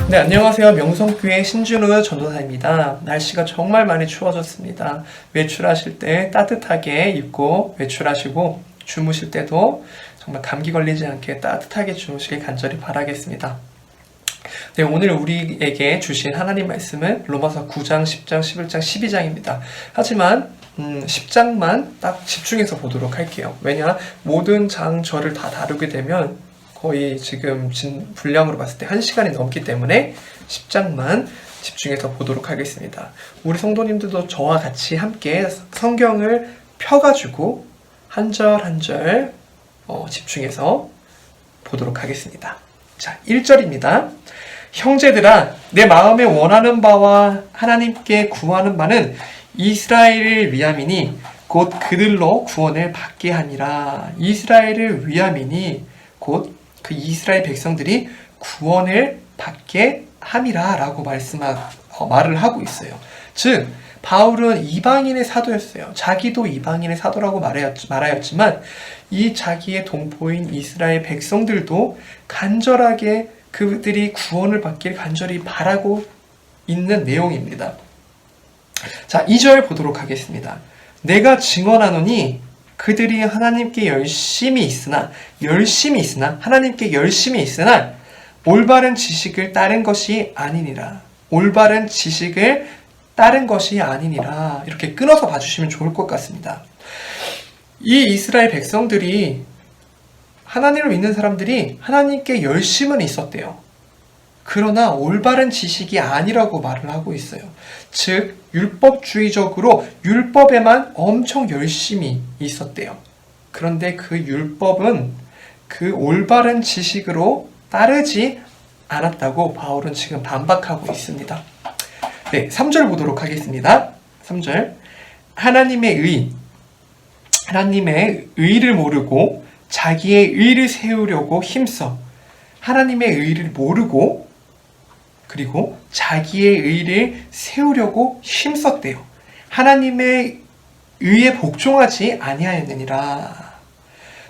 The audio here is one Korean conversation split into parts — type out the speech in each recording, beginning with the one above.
네, 안녕하세요. 명성교회 신준우 전도사입니다. 날씨가 정말 많이 추워졌습니다. 외출하실 때 따뜻하게 입고 외출하시고 주무실 때도 정말 감기 걸리지 않게 따뜻하게 주무시길 간절히 바라겠습니다. 네, 오늘 우리에게 주신 하나님 말씀은 로마서 9장, 10장, 11장, 12장입니다. 하지만 10장만 딱 집중해서 보도록 할게요. 왜냐? 모든 장절을 다 다루게 되면 거의 지금 분량으로 봤을 때 1시간이 넘기 때문에 10장만 집중해서 보도록 하겠습니다. 우리 성도님들도 저와 같이 함께 성경을 펴가지고 한 절 한 절 집중해서 보도록 하겠습니다. 자, 1절입니다. 형제들아, 내 마음에 원하는 바와 하나님께 구하는 바는 이스라엘을 위함이니 곧 그들로 구원을 받게 하니라. 이스라엘을 위함이니 곧 그 이스라엘 백성들이 구원을 받게 함이라 라고 말을 하고 있어요. 즉 바울은 이방인의 사도였어요. 자기도 이방인의 사도라고 말하였지만 이 자기의 동포인 이스라엘 백성들도 간절하게 그들이 구원을 받길 간절히 바라고 있는 내용입니다. 자, 2절 보도록 하겠습니다. 내가 증언하노니 그들이 하나님께 열심히 있으나 하나님께 열심히 있으나 올바른 지식을 따른 것이 아니니라. 올바른 지식을 따른 것이 아니니라. 이렇게 끊어서 봐주시면 좋을 것 같습니다. 이 이스라엘 백성들이 하나님을 믿는 사람들이 하나님께 열심은 있었대요. 그러나 올바른 지식이 아니라고 말을 하고 있어요. 즉 율법주의적으로 율법에만 엄청 열심히 있었대요. 그런데 그 율법은 그 올바른 지식으로 따르지 않았다고 바울은 지금 반박하고 있습니다. 네, 3절 보도록 하겠습니다. 3절. 하나님의 의를 모르고 자기의 의를 세우려고 힘써 하나님의 의를 모르고 그리고 자기의 의를 세우려고 힘썼대요. 하나님의 의에 복종하지 아니하였느니라.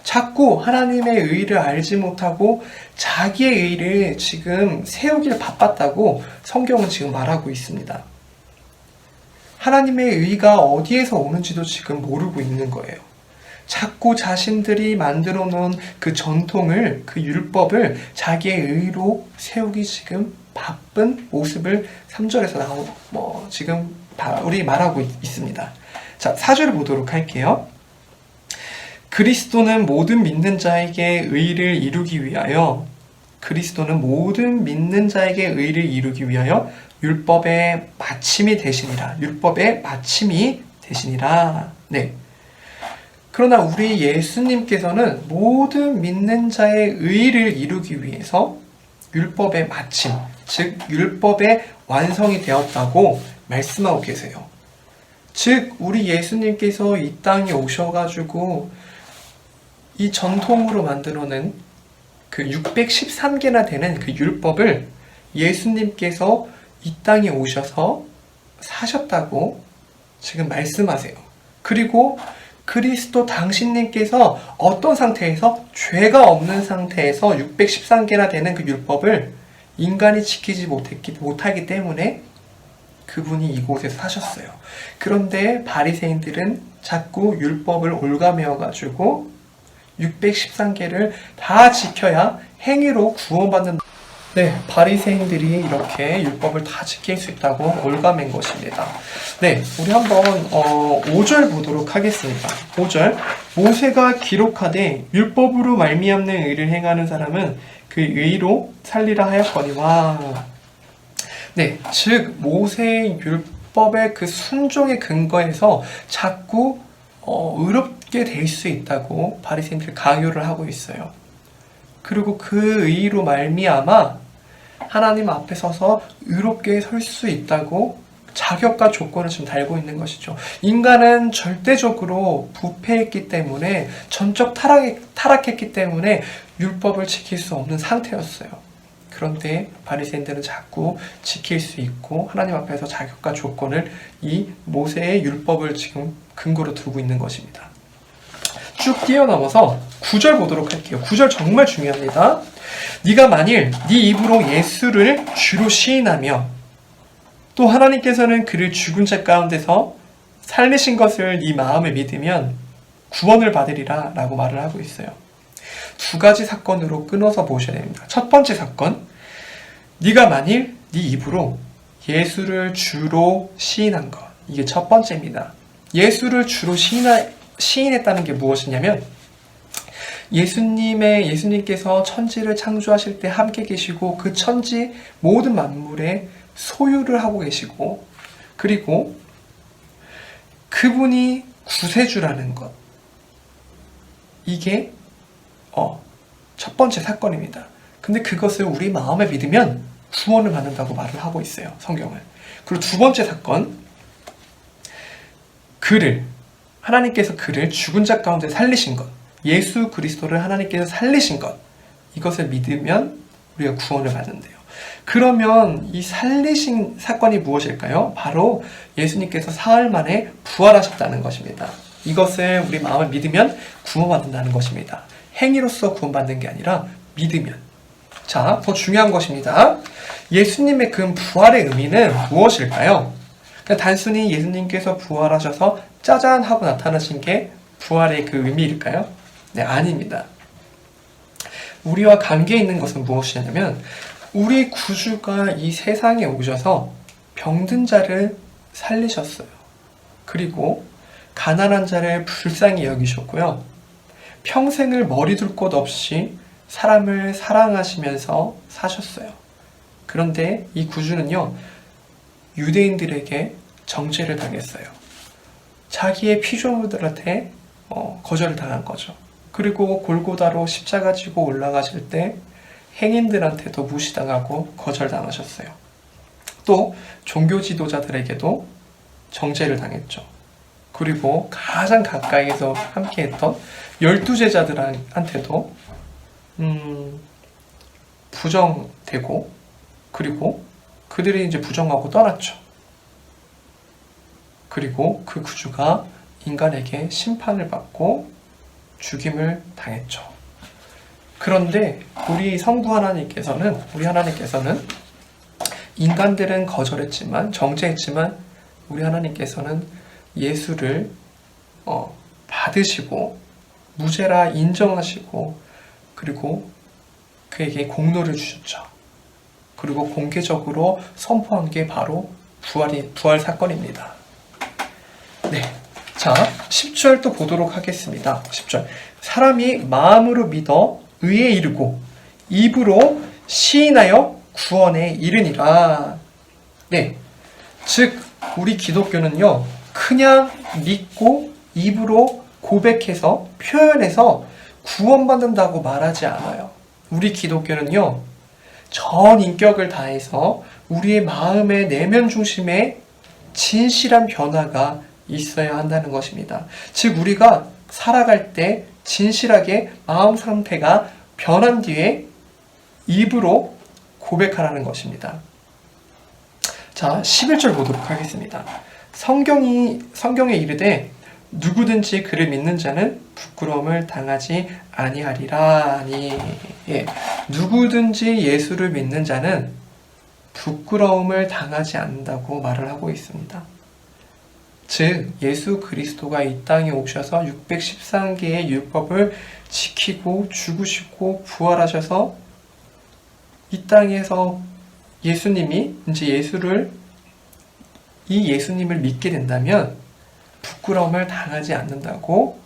자꾸 하나님의 의를 알지 못하고 자기의 의를 지금 세우길 바빴다고 성경은 지금 말하고 있습니다. 하나님의 의가 어디에서 오는지도 지금 모르고 있는 거예요. 자꾸 자신들이 만들어 놓은 그 전통을, 그 율법을 자기의 의로 세우기 지금 바쁜 모습을 3절에서 지금 우리 말하고 있습니다. 자, 4절 보도록 할게요. 그리스도는 모든 믿는 자에게 의를 이루기 위하여 율법의 마침이 되시니라. 율법의 마침이 되시니라. 네. 그러나 우리 예수님께서는 모든 믿는 자의 의를 이루기 위해서 율법의 마침, 즉 율법의 완성이 되었다고 말씀하고 계세요. 즉 우리 예수님께서 이 땅에 오셔가지고 이 전통으로 만들어낸 그 613개나 되는 그 율법을 예수님께서 이 땅에 오셔서 사셨다고 지금 말씀하세요. 그리고 그리스도 당신님께서 어떤 상태에서 죄가 없는 상태에서 613개나 되는 그 율법을 인간이 지키지 못하기 때문에 그분이 이곳에서 사셨어요. 그런데 바리새인들은 자꾸 율법을 올가매어가지고 613개를 다 지켜야 행위로 구원받는 네, 바리새인들이 이렇게 율법을 다 지킬 수 있다고 올가맨 것입니다. 네, 우리 한번 5절 보도록 하겠습니다. 5절. 모세가 기록하되 율법으로 말미암는 의를 행하는 사람은 그 의로 살리라 하였거니와. 네, 즉 모세의 율법의 그 순종의 근거에서 자꾸 의롭게 될 수 있다고 바리새인들이 강요를 하고 있어요. 그리고 그 의로 말미암아 하나님 앞에 서서 의롭게 설 수 있다고 자격과 조건을 지금 달고 있는 것이죠. 인간은 절대적으로 부패했기 때문에 전적 타락했기 때문에 율법을 지킬 수 없는 상태였어요. 그런데 바리새인들은 자꾸 지킬 수 있고 하나님 앞에서 자격과 조건을 이 모세의 율법을 지금 근거로 두고 있는 것입니다. 쭉 뛰어넘어서 9절 보도록 할게요. 9절 정말 중요합니다. 네가 만일 네 입으로 예수를 주로 시인하며 또 하나님께서는 그를 죽은 자 가운데서 살리신 것을 네 마음에 믿으면 구원을 받으리라 라고 말을 하고 있어요. 두 가지 사건으로 끊어서 보셔야 됩니다. 첫 번째 사건, 네가 만일 네 입으로 예수를 주로 시인한 것, 이게 첫 번째입니다. 예수를 주로 시인했다는 게 무엇이냐면 예수님께서 천지를 창조하실 때 함께 계시고 그 천지 모든 만물의 소유를 하고 계시고 그리고 그분이 구세주라는 것, 이게 첫 번째 사건입니다. 근데 그것을 우리 마음에 믿으면 구원을 받는다고 말을 하고 있어요, 성경은. 그리고 두 번째 사건, 하나님께서 그를 죽은 자 가운데 살리신 것, 예수 그리스도를 하나님께서 살리신 것, 이것을 믿으면 우리가 구원을 받는데요. 그러면 이 살리신 사건이 무엇일까요? 바로 예수님께서 사흘 만에 부활하셨다는 것입니다. 이것을 우리 마음을 믿으면 구원받는다는 것입니다. 행위로서 구원받는 게 아니라 믿으면. 자, 더 중요한 것입니다. 예수님의 그 부활의 의미는 무엇일까요? 그냥 단순히 예수님께서 부활하셔서 짜잔 하고 나타나신 게 부활의 그 의미일까요? 네, 아닙니다. 우리와 관계 있는 것은 무엇이냐면 우리 구주가 이 세상에 오셔서 병든 자를 살리셨어요. 그리고 가난한 자를 불쌍히 여기셨고요. 평생을 머리둘 곳 없이 사람을 사랑하시면서 사셨어요. 그런데 이 구주는요, 유대인들에게 정죄를 당했어요. 자기의 피조물들한테 거절을 당한 거죠. 그리고 골고다로 십자가 지고 올라가실 때 행인들한테도 무시당하고 거절당하셨어요. 또 종교 지도자들에게도 정죄를 당했죠. 그리고 가장 가까이에서 함께했던 12제자들한테도 부정되고 그리고 그들이 이제 부정하고 떠났죠. 그리고 그 구주가 인간에게 심판을 받고 죽임을 당했죠. 그런데 우리 하나님께서는 인간들은 거절했지만 정죄했지만 우리 하나님께서는 예수를 받으시고 무죄라 인정하시고 그리고 그에게 공로를 주셨죠. 그리고 공개적으로 선포한 게 바로 부활 사건입니다. 네. 자, 10절 또 보도록 하겠습니다. 10절. 사람이 마음으로 믿어 의에 이르고 입으로 시인하여 구원에 이르니라. 네. 즉, 우리 기독교는요, 그냥 믿고 입으로 고백해서 표현해서 구원받는다고 말하지 않아요. 우리 기독교는요, 전 인격을 다해서 우리의 마음의 내면 중심에 진실한 변화가 있어야 한다는 것입니다. 즉, 우리가 살아갈 때 진실하게 마음 상태가 변한 뒤에 입으로 고백하라는 것입니다. 자, 11절 보도록 하겠습니다. 성경에 이르되 누구든지 그를 믿는 자는 부끄러움을 당하지 아니하리라. 예, 누구든지 예수를 믿는 자는 부끄러움을 당하지 않는다고 말을 하고 있습니다. 즉 예수 그리스도가 이 땅에 오셔서 613개의 율법을 지키고 죽으시고 부활하셔서 이 땅에서 예수님을 믿게 된다면 부끄러움을 당하지 않는다고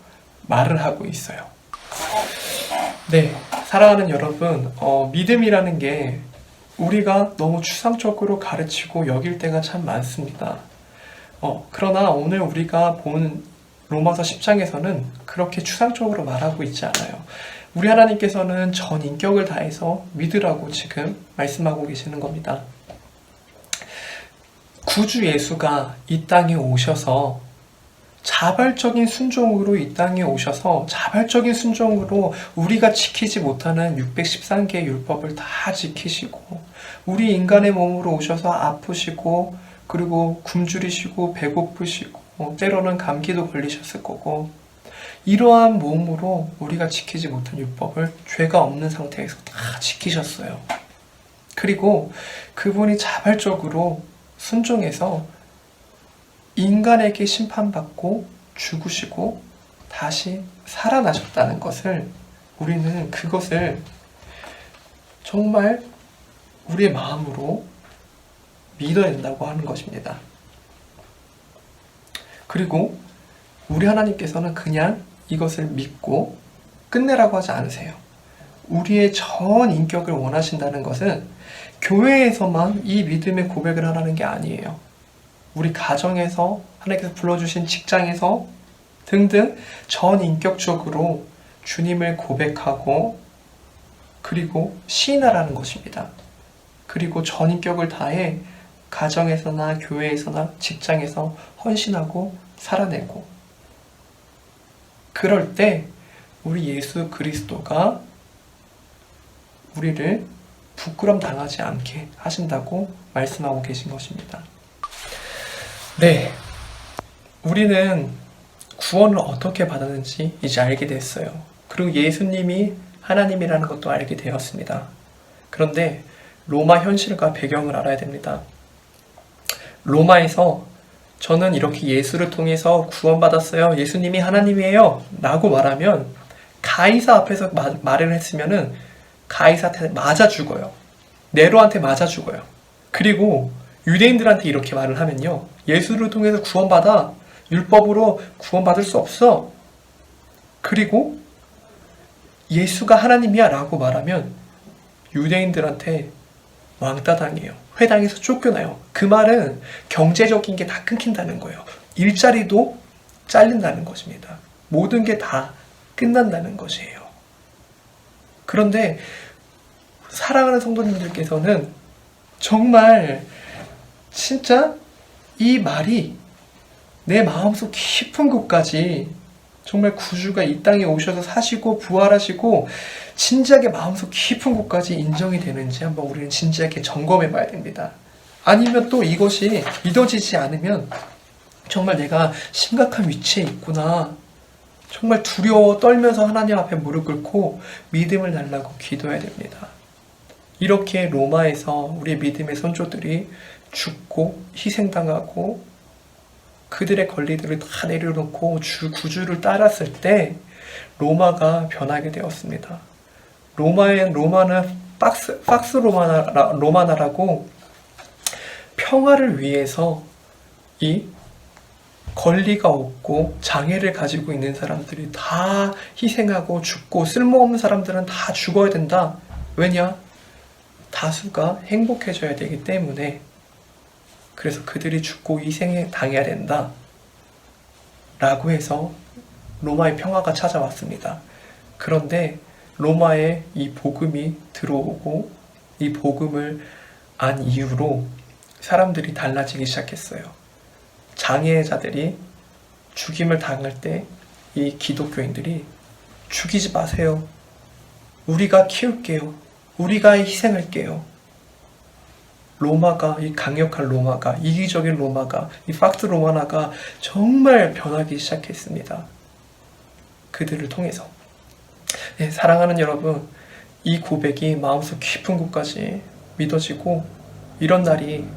말을 하고 있어요. 네, 사랑하는 여러분, 믿음이라는 게 우리가 너무 추상적으로 가르치고 여길 때가 참 많습니다. 그러나 오늘 우리가 본 로마서 10장에서는 그렇게 추상적으로 말하고 있지 않아요. 우리 하나님께서는 전 인격을 다해서 믿으라고 지금 말씀하고 계시는 겁니다. 구주 예수가 이 땅에 오셔서 자발적인 순종으로 이 땅에 오셔서 자발적인 순종으로 우리가 지키지 못하는 613개의 율법을 다 지키시고 우리 인간의 몸으로 오셔서 아프시고 그리고 굶주리시고 배고프시고 때로는 감기도 걸리셨을 거고 이러한 몸으로 우리가 지키지 못한 율법을 죄가 없는 상태에서 다 지키셨어요. 그리고 그분이 자발적으로 순종해서 인간에게 심판받고 죽으시고 다시 살아나셨다는 것을, 우리는 그것을 정말 우리의 마음으로 믿어야 된다고 하는 것입니다. 그리고 우리 하나님께서는 그냥 이것을 믿고 끝내라고 하지 않으세요. 우리의 전 인격을 원하신다는 것은 교회에서만 이 믿음의 고백을 하라는 게 아니에요. 우리 가정에서, 하나님께서 불러주신 직장에서 등등 전 인격적으로 주님을 고백하고 그리고 시인하라는 것입니다. 그리고 전 인격을 다해 가정에서나 교회에서나 직장에서 헌신하고 살아내고, 그럴 때 우리 예수 그리스도가 우리를 부끄럼 당하지 않게 하신다고 말씀하고 계신 것입니다. 네, 우리는 구원을 어떻게 받았는지 이제 알게 됐어요. 그리고 예수님이 하나님이라는 것도 알게 되었습니다. 그런데 로마 현실과 배경을 알아야 됩니다. 로마에서 저는 이렇게 예수를 통해서 구원받았어요, 예수님이 하나님이에요 라고 말하면, 가이사 앞에서 말을 했으면은 가이사한테 맞아 죽어요. 네로한테 맞아 죽어요. 그리고 유대인들한테 이렇게 말을 하면요, 예수를 통해서 구원받아, 율법으로 구원받을 수 없어, 그리고 예수가 하나님이야 라고 말하면 유대인들한테 왕따 당해요. 회당에서 쫓겨나요. 그 말은 경제적인 게 다 끊긴다는 거예요. 일자리도 잘린다는 것입니다. 모든 게 다 끝난다는 것이에요. 그런데 사랑하는 성도님들께서는 정말 진짜 이 말이 내 마음속 깊은 곳까지, 정말 구주가 이 땅에 오셔서 사시고 부활하시고 진지하게 마음속 깊은 곳까지 인정이 되는지 한번 우리는 진지하게 점검해 봐야 됩니다. 아니면 또 이것이 믿어지지 않으면 정말 내가 심각한 위치에 있구나, 정말 두려워 떨면서 하나님 앞에 무릎 꿇고 믿음을 달라고 기도해야 됩니다. 이렇게 로마에서 우리 믿음의 선조들이 죽고 희생당하고 그들의 권리들을 다 내려놓고 구주를 따랐을 때 로마가 변하게 되었습니다. 로마는 박스 로마나라고 평화를 위해서 이 권리가 없고 장애를 가지고 있는 사람들이 다 희생하고 죽고, 쓸모없는 사람들은 다 죽어야 된다. 왜냐? 다수가 행복해져야 되기 때문에. 그래서 그들이 죽고 희생에 당해야 된다 라고 해서 로마의 평화가 찾아왔습니다. 그런데 로마에 이 복음이 들어오고 이 복음을 안 이후로 사람들이 달라지기 시작했어요. 장애자들이 죽임을 당할 때 이 기독교인들이 죽이지 마세요, 우리가 키울게요, 우리가 희생할게요. 로마가, 이 강력한 로마가, 이기적인 로마가, 이 박스 로마나가 정말 변하기 시작했습니다. 그들을 통해서. 네, 사랑하는 여러분, 이 고백이 마음속 깊은 곳까지 믿어지고 이런 날이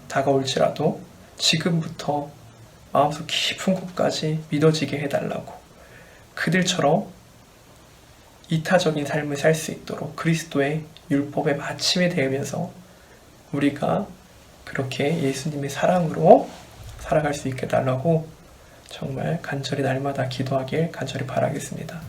다가올지라도 지금부터 마음속 깊은 곳까지 믿어지게 해달라고, 그들처럼 이타적인 삶을 살 수 있도록 그리스도의 율법의 마침이 되면서 우리가 그렇게 예수님의 사랑으로 살아갈 수 있게 해달라고 정말 간절히 날마다 기도하길 간절히 바라겠습니다.